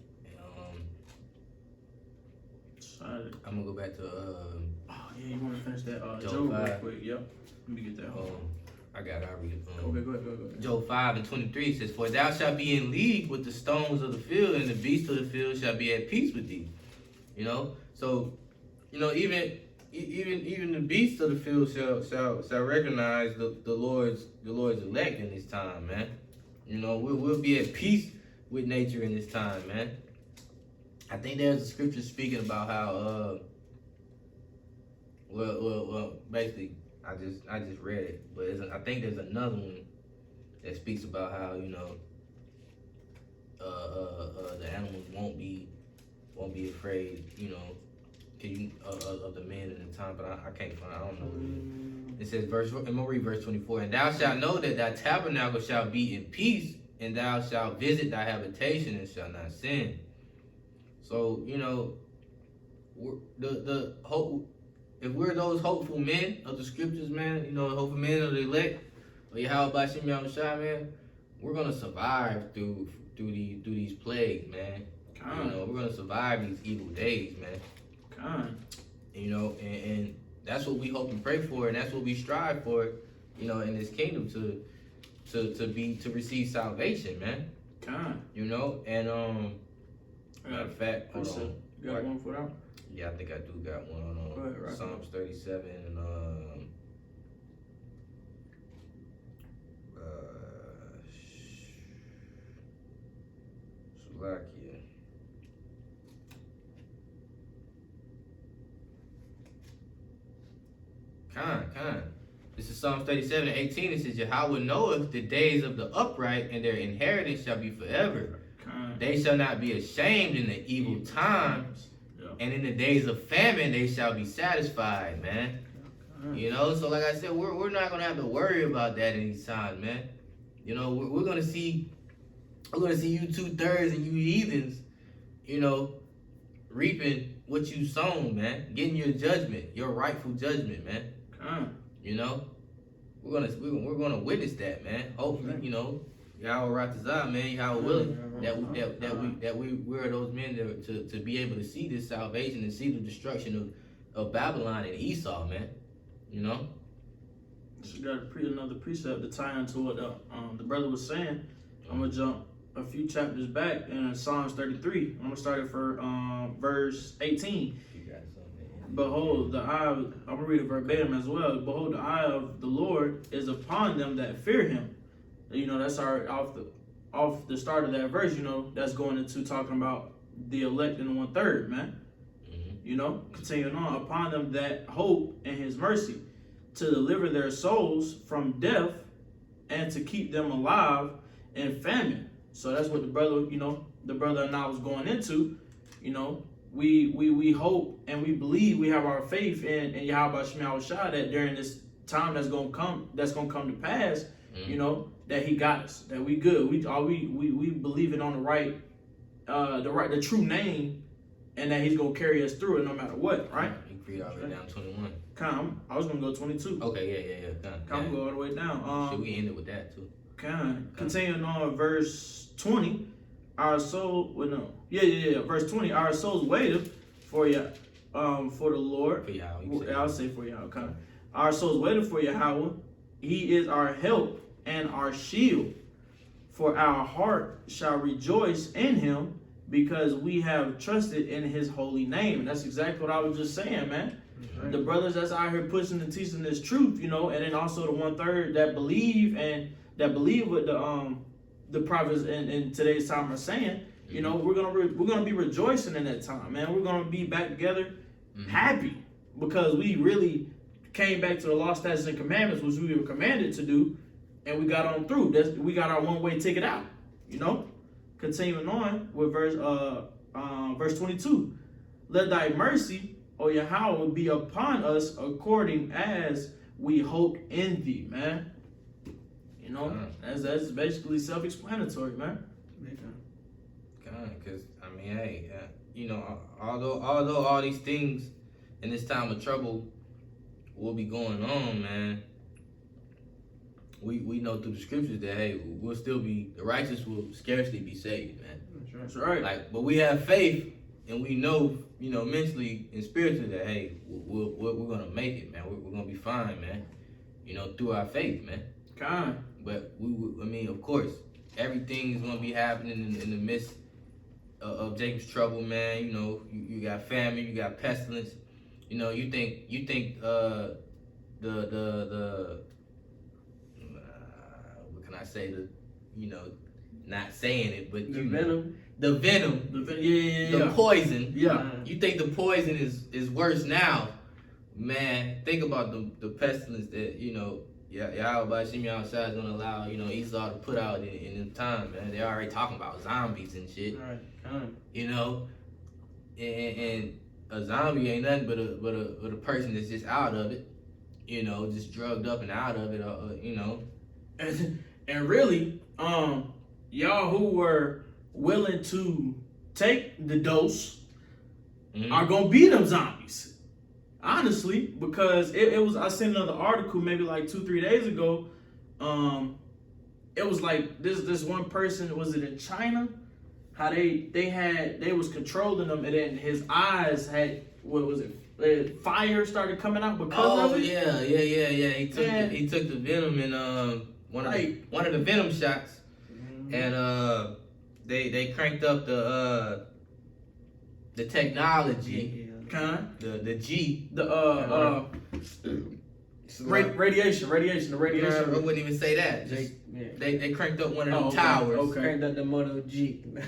Excited. I'm gonna go back to Oh yeah, you want to finish that Job Job real 5. quick? Yep. Let me get that. I got it. I'll read it. Okay, go ahead. Job 5:23 says, "For thou shalt be in league with the stones of the field, and the beasts of the field shall be at peace with thee." You know, so you know even the beasts of the field shall recognize the Lord's elect in this time, man. You know, we'll be at peace with nature in this time, man. I think there's a scripture speaking about how well basically I just read it, but I think there's another one that speaks about how, you know, the animals won't be afraid, you know, of the men in the time, but I can't find. I don't know what it is. It says I'm gonna read verse 24. "And thou shalt know that thy tabernacle shall be in peace, and thou shalt visit thy habitation and shall not sin." So you know, the hope. If we're those hopeful men of the scriptures, man, you know, hopeful men of the elect, or Yahweh Shem Yahushua, man, we're gonna survive through these plagues, man. You know, we're gonna survive these evil days, man. You know, and that's what we hope and pray for, and that's what we strive for, you know, in this kingdom to receive salvation, man. You know, and matter of fact, hold on. You got one for that? Yeah, I think I do got one on Go ahead, Psalms 37 and Slovakia. This is Psalms 37 and 18. It says, "Yahweh knoweth the days of the upright, and their inheritance shall be forever. They shall not be ashamed in the evil times, and in the days of famine they shall be satisfied," man. You know, so like I said, we're not gonna have to worry about that in these times, man. You know, we're gonna see you 2/3 and you heathens you know, reaping what you sown, man. Getting your judgment, your rightful judgment, man. You know, we're gonna witness that, man. Hopefully, you know, Yahweh Ratazah, man, Yahweh willing, we're those men to be able to see this salvation and see the destruction of Babylon and Esau, man. You know. She got another precept to tie into what the brother was saying. I'm gonna jump a few chapters back in Psalms 33. I'm gonna start it for verse 18. Behold, I'm gonna read it verbatim as well. Behold, the eye of the Lord is upon them that fear Him. You know, that's off the start of that verse. You know, that's going into talking about the elect in 1/3, man. You know, continuing on, upon them that hope in His mercy, to deliver their souls from death and to keep them alive in famine. So that's what the brother and I was going into. You know, we hope and we believe, we have our faith in Yahweh Shema Shah that during this time that's gonna come to pass, you know, that He got us, that we good. We believe it on the true name, and that He's gonna carry us through it no matter what, right? You can read all the way down 21. I was gonna go 22. Okay, yeah. Come go all the way down. Should we end it with that too? Continuing on verse 20, verse 20, our souls waited for the Lord. For Yahweh. I'll say for Yahweh. Our souls waited for Yahweh. He is our help and our shield. For our heart shall rejoice in Him, because we have trusted in His holy name. And that's exactly what I was just saying, man. Right. The brothers that's out here pushing and teaching this truth, you know, and then also the 1/3 that believe what the prophets in today's time are saying. You know, we're gonna be rejoicing in that time, man. We're gonna be back together, happy, because we really came back to the law, statutes, and commandments, which we were commanded to do, and we got on through. We got our one-way ticket out. You know, continuing on with verse 22. Let Thy mercy, O Yahweh, be upon us according as we hoped in Thee, man. You know, that's basically self-explanatory, man. Because I mean, hey, you know, although all these things in this time of trouble will be going on, man, we know through the scriptures that hey, the righteous will scarcely be saved, man. That's right. Like, but we have faith, and we know, you know, mentally and spiritually that hey, we're gonna make it, man. We're gonna be fine, man. You know, through our faith, man. But I mean, of course, everything is gonna be happening in the midst of Jacob's trouble, man. You know, you got famine, you got pestilence. You know, you think what can I say? Not saying it, but the venom, the poison. Yeah. You think the poison is worse now, man? Think about the pestilence that Yahweh Shem Yahweh is gonna allow Esau to put out in the time, man. They already talking about zombies and shit. Right. You know, and a zombie ain't nothing but a person that's just out of it. You know, just drugged up and out of it. You know, and really, y'all who were willing to take the dose are gonna be them zombies. Honestly, because it was, I seen another article maybe like 2-3 days ago. It was like this one person, was it in China? How they was controlling him, and then his eyes had, what was it? Fire started coming out because of it. Yeah. He took the venom in one of the venom shots, and they cranked up the technology. The G. Radiation. I wouldn't even say that. Just, they cranked up one of them towers. Okay. Cranked up the Moto G. The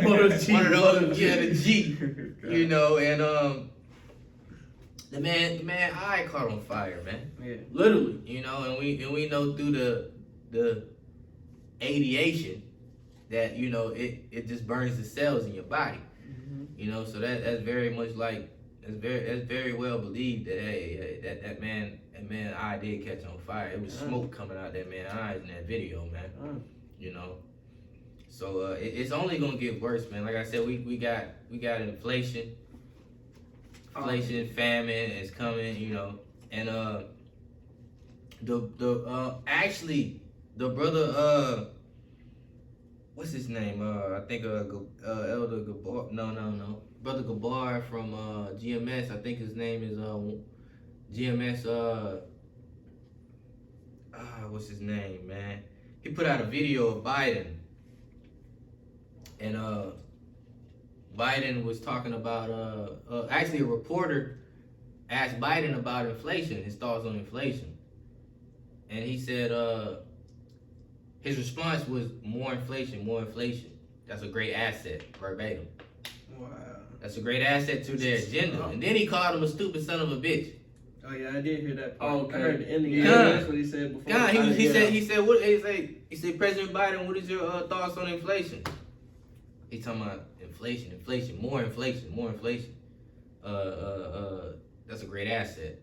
Moto G. One of those, the G. You know, and the man eye caught on fire, man. Yeah. Literally. You know, and we know through the radiation that it just burns the cells in your body. You know, so that's very much like that's very well believed that that man eye did catch on fire. It was smoke coming out that man's eyes in that video, man. You know, So it's only gonna get worse, man. Like I said, we got inflation, famine is coming, you know, and actually the brother what's his name? I think Elder Gabar. No. Brother Gabar from GMS. I think his name is GMS. What's his name, man? He put out a video of Biden, and Biden was talking about actually a reporter asked Biden about inflation, his thoughts on inflation, and he said his response was more inflation. That's a great asset, verbatim. Wow. That's a great asset to their agenda. And then he called him a stupid son of a bitch. Oh yeah, I did hear that part. Oh, okay. I heard the ending. Yeah. That's what he said before. God, he said, President Biden, what is your thoughts on inflation? He talking about inflation, more inflation. That's a great asset.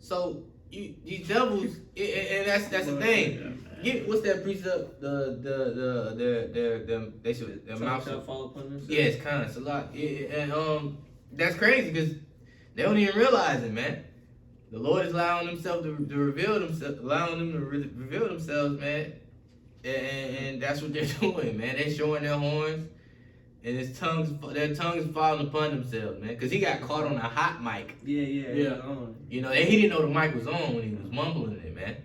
So these devils, and that's the thing. What's that precept? They should their mouth shall fall upon themselves. Yeah, it's kind of it's a lot, and that's crazy because they don't even realize it, man. The Lord is allowing themselves to reveal themselves, reveal themselves, man, and that's what they're doing, man. They're showing their horns, and their tongues falling upon themselves, man. Because he got caught on a hot mic. Yeah. You know, and he didn't know the mic was on when he was mumbling it, man.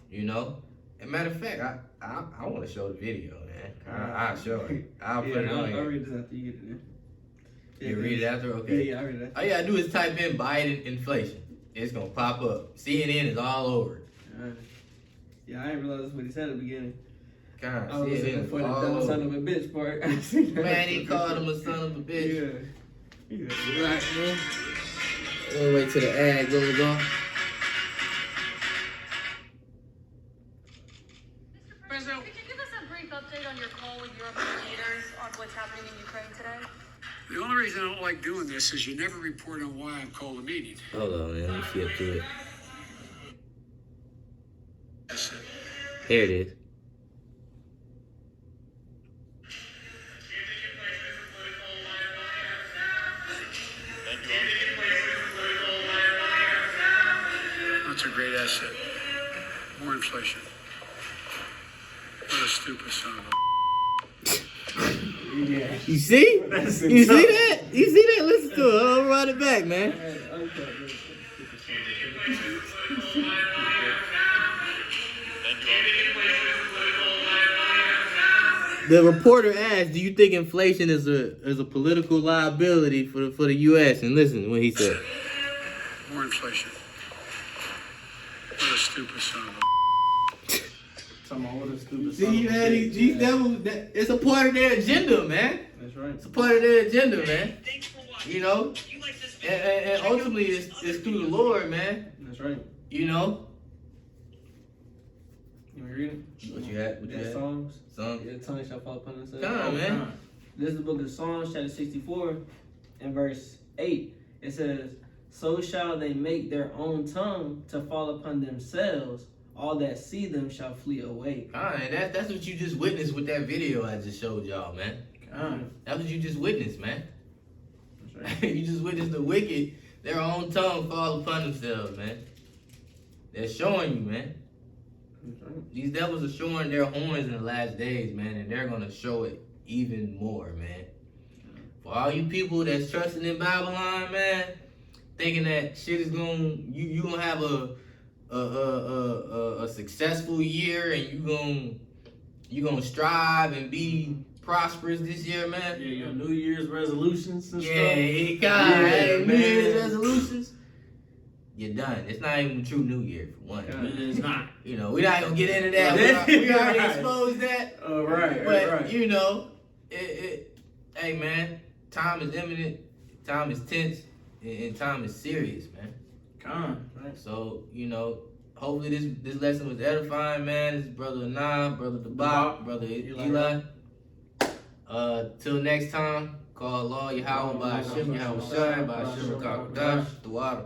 You know. As a matter of fact, I want to show the video, man. I'll show it. I'll put it on here. I'll read this after you get it in. You read it after? Okay. Yeah, I read it. All you gotta do is type in Biden inflation. It's gonna pop up. CNN is all over it. Yeah, I didn't realize what he said at the beginning. God, I was CNN looking is for the all dumb over son it. of a bitch part. Man, he called him a son of a bitch. Yeah. Right, man. We'll wait till the ad goes on. President, could you give us a brief update on your call with European leaders on what's happening in Ukraine today? The only reason I don't like doing this is you never report on why I've called a meeting. Hold on, man. Let me skip to it. That's it. Here it is. That's a great asset. More inflation. What a stupid son of a... Yeah. You see? You see that? You see that? Listen to it. I'll run it back, man. The reporter asked, "Do you think inflation is a political liability for the U.S.?" And listen to what he said. More inflation. What a stupid son of a... See, man, these devils, it's a part of their agenda, man. That's right. It's a part of their agenda, man. You know? And ultimately, it's through the Lord, man. That's right. You know? You want to read it? What you had? Psalms. Psalms. Your tongue shall fall upon themselves. Come on, man. This is the book of Psalms, chapter 64, and verse 8. It says, "So shall they make their own tongue to fall upon themselves. All that see them shall flee away." And that's what you just witnessed with that video I just showed y'all, man. That's what you just witnessed, man. That's right. You just witnessed the wicked, their own tongue fall upon themselves, man. They're showing you, man. That's right. These devils are showing their horns in the last days, man, and they're gonna show it even more, man. For all you people that's trusting in Babylon, man, thinking that shit is you gonna have a successful year and you gonna strive and be prosperous this year, man. Yeah, your New Year's resolutions and stuff. Hey, New Year's resolutions. You're done. It's not even a true New Year for one. It's not. You know, we're not gonna get into that. We already exposed that. But you know, hey man, time is imminent, time is tense, and time is serious, man. Right. So, you know, hopefully this lesson was edifying, man. This is Brother Anah, Brother Dabak, Brother Eli. Till next time, call Allah Yahweh by Hashem Yahweh Shai by Hashem Kakadash, the water.